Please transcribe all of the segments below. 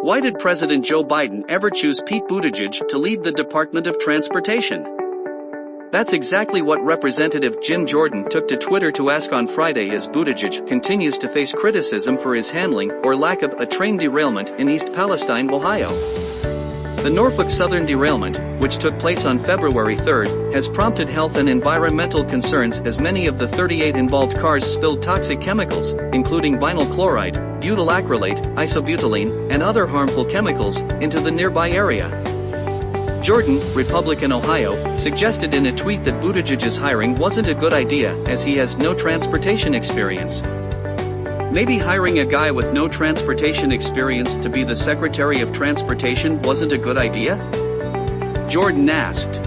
Why did President Joe Biden ever choose Pete Buttigieg to lead the Department of Transportation? That's exactly what Representative Jim Jordan took to Twitter to ask on Friday as Buttigieg continues to face criticism for his handling or lack of a train derailment in East Palestine, Ohio. The Norfolk Southern derailment, which took place on February 3, has prompted health and environmental concerns as many of the 38 involved cars spilled toxic chemicals, including vinyl chloride, butyl acrylate, isobutylene, and other harmful chemicals, into the nearby area. Jordan, Republican Ohio, suggested in a tweet that Buttigieg's hiring wasn't a good idea as he has no transportation experience. Maybe hiring a guy with no transportation experience to be the Secretary of Transportation wasn't a good idea? Jordan asked.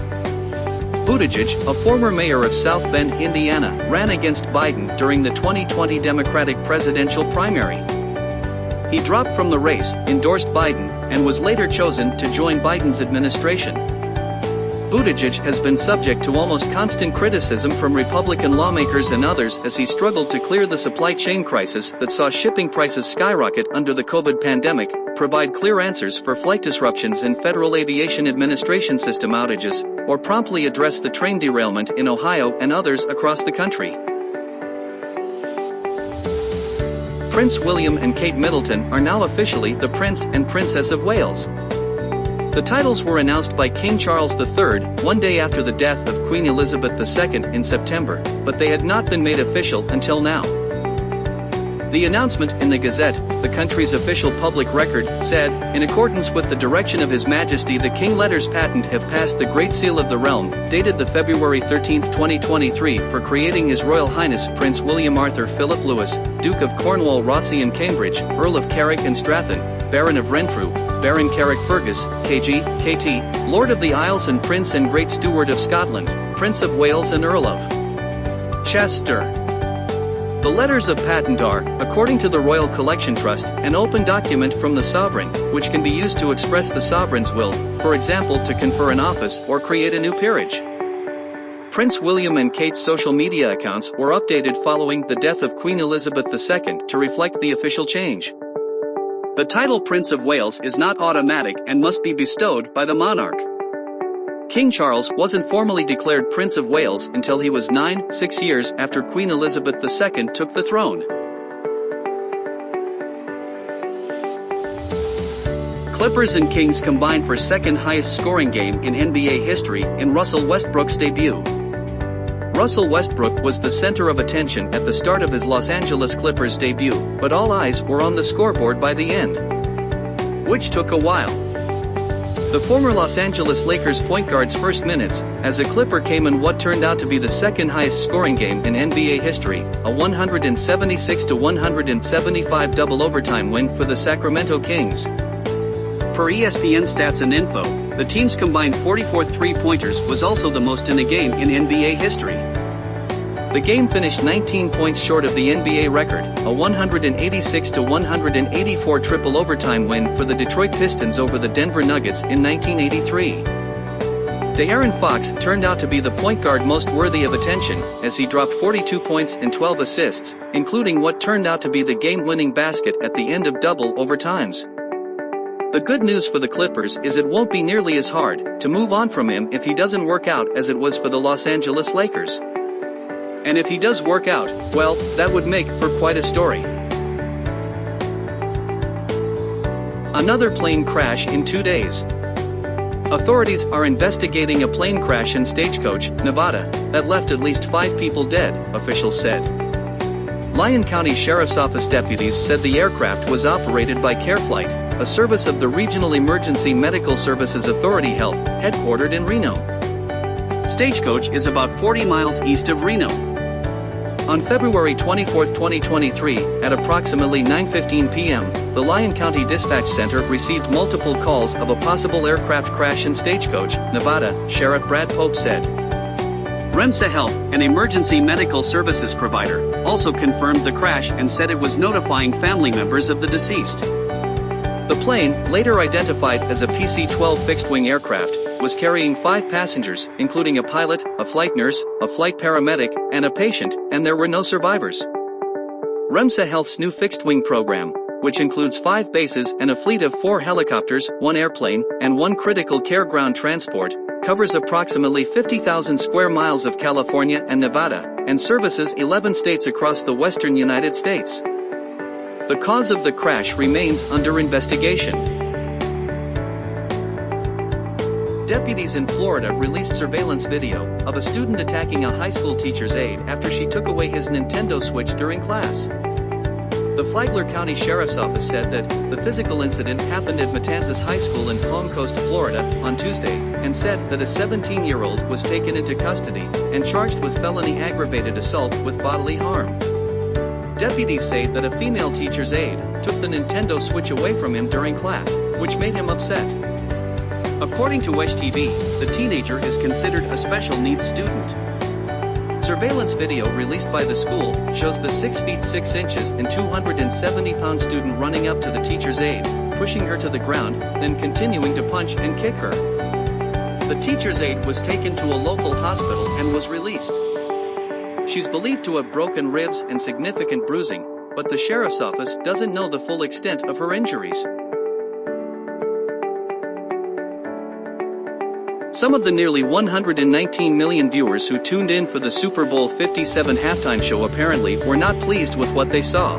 Buttigieg, a former mayor of South Bend, Indiana, ran against Biden during the 2020 Democratic presidential primary. He dropped from the race, endorsed Biden, and was later chosen to join Biden's administration. Buttigieg has been subject to almost constant criticism from Republican lawmakers and others as he struggled to clear the supply chain crisis that saw shipping prices skyrocket under the COVID pandemic, provide clear answers for flight disruptions and Federal Aviation Administration system outages, or promptly address the train derailment in Ohio and others across the country. Prince William and Kate Middleton are now officially the Prince and Princess of Wales. The titles were announced by King Charles III, one day after the death of Queen Elizabeth II in September, but they had not been made official until now. The announcement in the Gazette, the country's official public record, said, in accordance with the direction of His Majesty the King letters patent have passed the Great Seal of the Realm, dated the February 13, 2023, for creating His Royal Highness Prince William Arthur Philip Louis, Duke of Cornwall Rothesay and Cambridge, Earl of Carrick and Stratton, Baron of Renfrew, Baron Carrick-Fergus, KG, KT, Lord of the Isles and Prince and Great Steward of Scotland, Prince of Wales and Earl of Chester. The letters of patent are, according to the Royal Collection Trust, an open document from the sovereign, which can be used to express the sovereign's will, for example to confer an office or create a new peerage. Prince William and Kate's social media accounts were updated following the death of Queen Elizabeth II to reflect the official change. The title Prince of Wales is not automatic and must be bestowed by the monarch. King Charles wasn't formally declared Prince of Wales until he was 6 years after Queen Elizabeth II took the throne. Clippers and Kings combined for second highest scoring game in NBA history in Russell Westbrook's debut. Russell Westbrook was the center of attention at the start of his Los Angeles Clippers debut, but all eyes were on the scoreboard by the end, which took a while. The former Los Angeles Lakers point guard's first minutes, as a Clipper, came in what turned out to be the second highest scoring game in NBA history, a 176-175 double overtime win for the Sacramento Kings. Per ESPN Stats and Info, the team's combined 44 three-pointers was also the most in a game in NBA history. The game finished 19 points short of the NBA record, a 186-184 triple overtime win for the Detroit Pistons over the Denver Nuggets in 1983. De'Aaron Fox turned out to be the point guard most worthy of attention, as he dropped 42 points and 12 assists, including what turned out to be the game-winning basket at the end of double overtimes. The good news for the Clippers is it won't be nearly as hard to move on from him if he doesn't work out as it was for the Los Angeles Lakers. And if he does work out, well, that would make for quite a story. Another plane crash in 2 days. Authorities are investigating a plane crash in Stagecoach, Nevada, that left at least 5 people dead, officials said. Lyon County Sheriff's Office deputies said the aircraft was operated by CareFlight, a service of the Regional Emergency Medical Services Authority Health, headquartered in Reno. Stagecoach is about 40 miles east of Reno. On February 24, 2023, at approximately 9:15 p.m., the Lyon County Dispatch Center received multiple calls of a possible aircraft crash in Stagecoach, Nevada, Sheriff Brad Pope said. REMSA Health, an emergency medical services provider, also confirmed the crash and said it was notifying family members of the deceased. The plane, later identified as a PC-12 fixed-wing aircraft, was carrying 5 passengers, including a pilot, a flight nurse, a flight paramedic, and a patient, and there were no survivors. REMSA Health's new fixed-wing program, which includes 5 bases and a fleet of 4 helicopters, 1 airplane, and 1 critical care ground transport, covers approximately 50,000 square miles of California and Nevada, and services 11 states across the western United States. The cause of the crash remains under investigation. Deputies in Florida released surveillance video of a student attacking a high school teacher's aide after she took away his Nintendo Switch during class. The Flagler County Sheriff's Office said that the physical incident happened at Matanzas High School in Palm Coast, Florida, on Tuesday, and said that a 17-year-old was taken into custody and charged with felony aggravated assault with bodily harm. Deputies say that a female teacher's aide took the Nintendo Switch away from him during class, which made him upset. According to Wesh TV, the teenager is considered a special needs student. Surveillance video released by the school shows the 6 feet 6 inches and 270-pound student running up to the teacher's aide, pushing her to the ground, then continuing to punch and kick her. The teacher's aide was taken to a local hospital and was released. She's believed to have broken ribs and significant bruising, but the sheriff's office doesn't know the full extent of her injuries. Some of the nearly 119 million viewers who tuned in for the Super Bowl 57 halftime show apparently were not pleased with what they saw.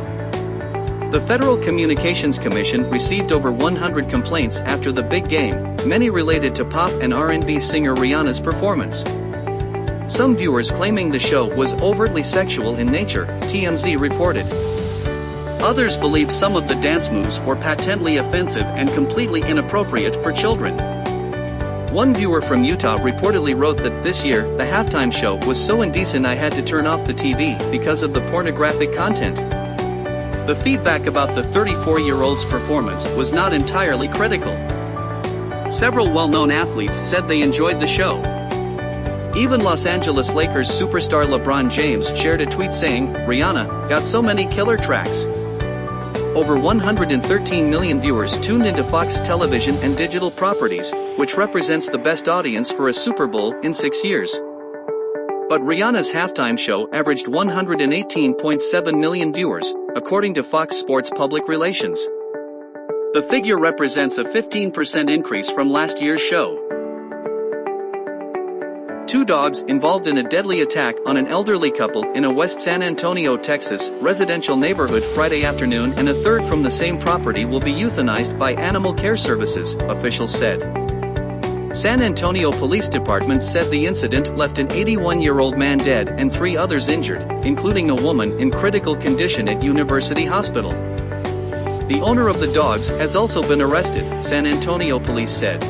The Federal Communications Commission received over 100 complaints after the big game, many related to pop and R&B singer Rihanna's performance. Some viewers claiming the show was overtly sexual in nature, TMZ reported. Others believe some of the dance moves were patently offensive and completely inappropriate for children. One viewer from Utah reportedly wrote that this year, the halftime show was so indecent I had to turn off the TV because of the pornographic content. The feedback about the 34-year-old's performance was not entirely critical. Several well-known athletes said they enjoyed the show. Even Los Angeles Lakers superstar LeBron James shared a tweet saying, "Rihanna got so many killer tracks." Over 113 million viewers tuned into Fox television and digital properties, which represents the best audience for a Super Bowl in 6 years. But Rihanna's halftime show averaged 118.7 million viewers, according to Fox Sports Public Relations. The figure represents a 15% increase from last year's show. 2 dogs involved in a deadly attack on an elderly couple in a West San Antonio, Texas, residential neighborhood Friday afternoon, and a third from the same property will be euthanized by Animal Care Services, officials said. San Antonio Police Department said the incident left an 81-year-old man dead and 3 others injured, including a woman in critical condition at University Hospital. The owner of the dogs has also been arrested, San Antonio police said.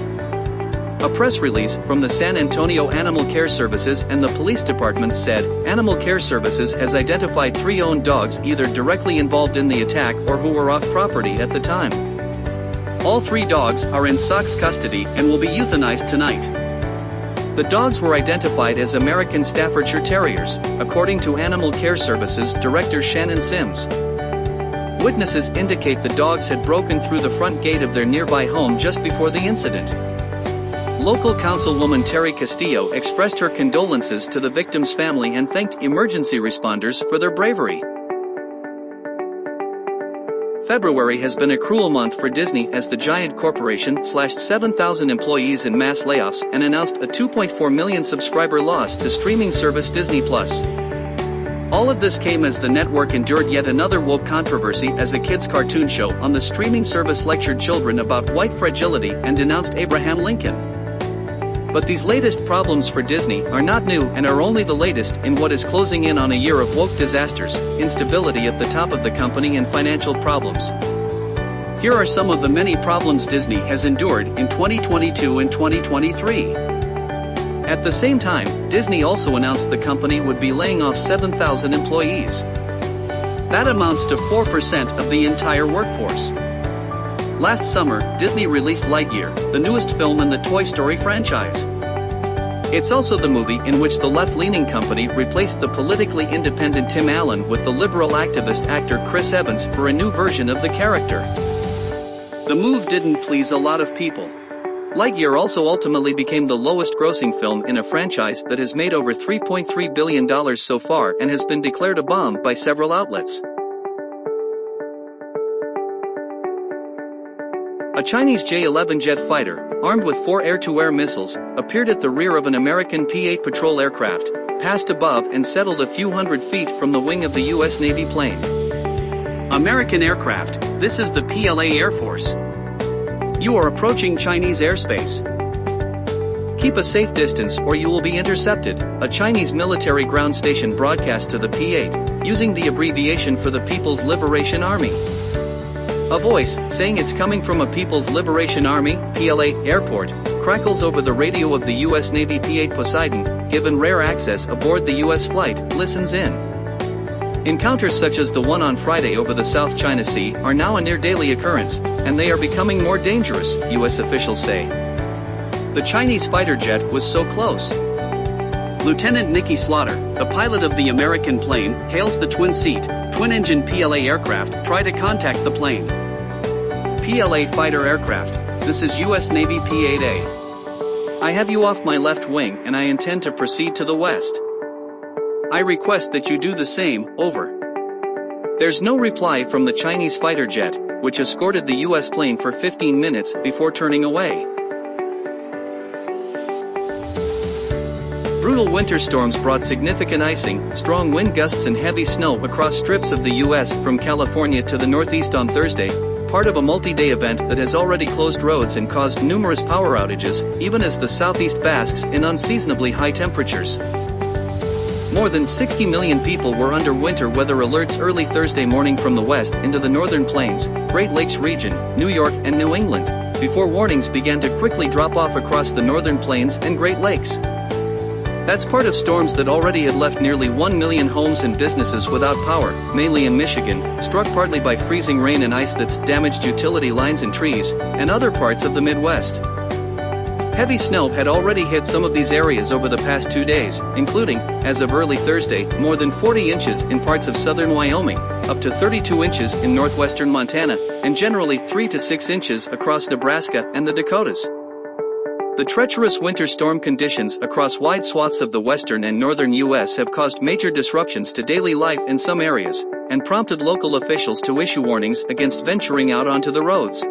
A press release from the San Antonio Animal Care Services and the police department said, Animal Care Services has identified 3 owned dogs either directly involved in the attack or who were off property at the time. All 3 dogs are in SOC's custody and will be euthanized tonight. The dogs were identified as American Staffordshire Terriers, according to Animal Care Services Director Shannon Sims. Witnesses indicate the dogs had broken through the front gate of their nearby home just before the incident. Local councilwoman Terry Castillo expressed her condolences to the victim's family and thanked emergency responders for their bravery. February has been a cruel month for Disney as the giant corporation slashed 7,000 employees in mass layoffs and announced a 2.4 million subscriber loss to streaming service Disney+. All of this came as the network endured yet another woke controversy as a kids' cartoon show on the streaming service lectured children about white fragility and denounced Abraham Lincoln. But these latest problems for Disney are not new and are only the latest in what is closing in on a year of woke disasters, instability at the top of the company and financial problems. Here are some of the many problems Disney has endured in 2022 and 2023. At the same time, Disney also announced the company would be laying off 7,000 employees. That amounts to 4% of the entire workforce. Last summer, Disney released Lightyear, the newest film in the Toy Story franchise. It's also the movie in which the left-leaning company replaced the politically independent Tim Allen with the liberal activist actor Chris Evans for a new version of the character. The move didn't please a lot of people. Lightyear also ultimately became the lowest-grossing film in a franchise that has made over $3.3 billion so far and has been declared a bomb by several outlets. A Chinese J-11 jet fighter, armed with 4 air-to-air missiles, appeared at the rear of an American P-8 patrol aircraft, passed above and settled a few hundred feet from the wing of the U.S. Navy plane. American aircraft, this is the PLA Air Force. You are approaching Chinese airspace. Keep a safe distance or you will be intercepted, a Chinese military ground station broadcast to the P-8, using the abbreviation for the People's Liberation Army. A voice, saying it's coming from a People's Liberation Army, PLA, airport, crackles over the radio of the U.S. Navy P-8 Poseidon, given rare access aboard the U.S. flight, listens in. Encounters such as the one on Friday over the South China Sea are now a near-daily occurrence, and they are becoming more dangerous, U.S. officials say. The Chinese fighter jet was so close. Lieutenant Nikki Slaughter, the pilot of the American plane, hails the twin-seat, twin-engine PLA aircraft try to contact the plane. PLA fighter aircraft, this is U.S. Navy P-8A. I have you off my left wing and I intend to proceed to the west. I request that you do the same, over. There's no reply from the Chinese fighter jet, which escorted the U.S. plane for 15 minutes before turning away. Brutal winter storms brought significant icing, strong wind gusts and heavy snow across strips of the U.S. from California to the Northeast on Thursday, part of a multi-day event that has already closed roads and caused numerous power outages, even as the Southeast basks in unseasonably high temperatures. More than 60 million people were under winter weather alerts early Thursday morning from the west into the northern plains, Great Lakes region, New York and New England, before warnings began to quickly drop off across the northern plains and Great Lakes. That's part of storms that already had left nearly 1 million homes and businesses without power, mainly in Michigan, struck partly by freezing rain and ice that's damaged utility lines and trees, and other parts of the Midwest. Heavy snow had already hit some of these areas over the past 2 days, including, as of early Thursday, more than 40 inches in parts of southern Wyoming, up to 32 inches in northwestern Montana, and generally 3 to 6 inches across Nebraska and the Dakotas. The treacherous winter storm conditions across wide swaths of the western and northern U.S. have caused major disruptions to daily life in some areas, and prompted local officials to issue warnings against venturing out onto the roads.